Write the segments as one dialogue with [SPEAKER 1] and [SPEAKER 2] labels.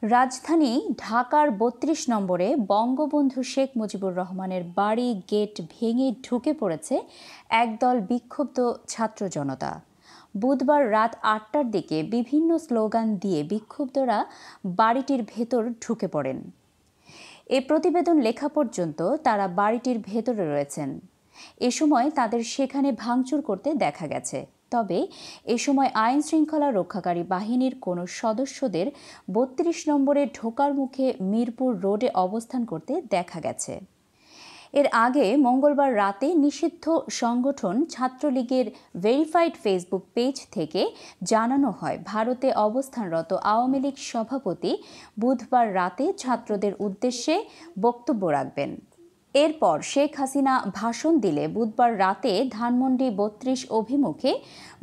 [SPEAKER 1] রাজধানী ঢাকার ৩২ নম্বরে বঙ্গবন্ধু শেখ মুজিবুর রহমানের বাড়ি গেট ভেঙে ঢুকে পড়েছে একদল বিক্ষুব্ধ ছাত্র জনতা। বুধবার রাত ৮টার দিকে বিভিন্ন স্লোগান দিয়ে বিক্ষুব্ধরা বাড়িটির ভেতর ঢুকে পড়েন। এ প্রতিবেদন লেখা পর্যন্ত তারা বাড়িটির ভেতরে রয়েছেন। এ সময় তাদের সেখানে ভাঙচুর করতে দেখা গেছে। তবে এ সময় আইন শৃঙ্খলা রক্ষাকারী বাহিনীর কোনো সদস্যদের ৩২ নম্বরে ঢোকার মুখে মিরপুর রোডে অবস্থান করতে দেখা গেছে। এর আগে মঙ্গলবার রাতে নিষিদ্ধ সংগঠন ছাত্রলীগের ভেরিফাইড ফেসবুক পেজ থেকে জানানো হয়, ভারতে অবস্থানরত আওয়ামী লীগ সভাপতি বুধবার রাতে ছাত্রদের উদ্দেশ্যে বক্তব্য রাখবেন। এরপর শেখ হাসিনা ভাষণ দিলে বুধবার রাতে ধানমন্ডি ৩২ অভিমুখে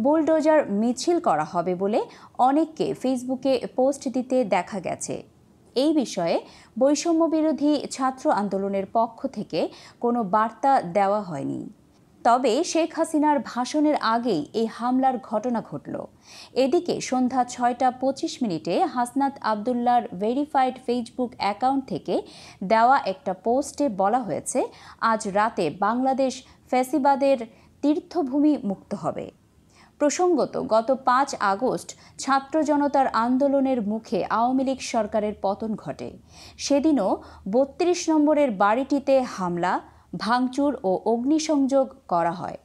[SPEAKER 1] বুলডোজার মিছিল করা হবে বলে অনেককে ফেসবুকে পোস্ট দিতে দেখা গেছে। এই বিষয়ে বৈষম্যবিরোধী ছাত্র আন্দোলনের পক্ষ থেকে কোনো বার্তা দেওয়া হয়নি। তবে শেখ হাসিনার ভাষণের আগেই এই হামলার ঘটনা ঘটল। এদিকে সন্ধ্যা ৬টা ২৫ হাসনাত আবদুল্লাহর ভেরিফাইড ফেসবুক অ্যাকাউন্ট থেকে দেওয়া একটা পোস্টে বলা হয়েছে, আজ রাতে বাংলাদেশ ফ্যাসিবাদের তীর্থভূমি মুক্ত হবে। প্রসঙ্গত, গত ৫ আগস্ট ছাত্র জনতার আন্দোলনের মুখে আওয়ামী লীগ সরকারের পতন ঘটে। সেদিনও ৩২ নম্বরের বাড়িটিতে হামলা, ভাঙচুর ও অগ্নিসংযোগ করা হয়।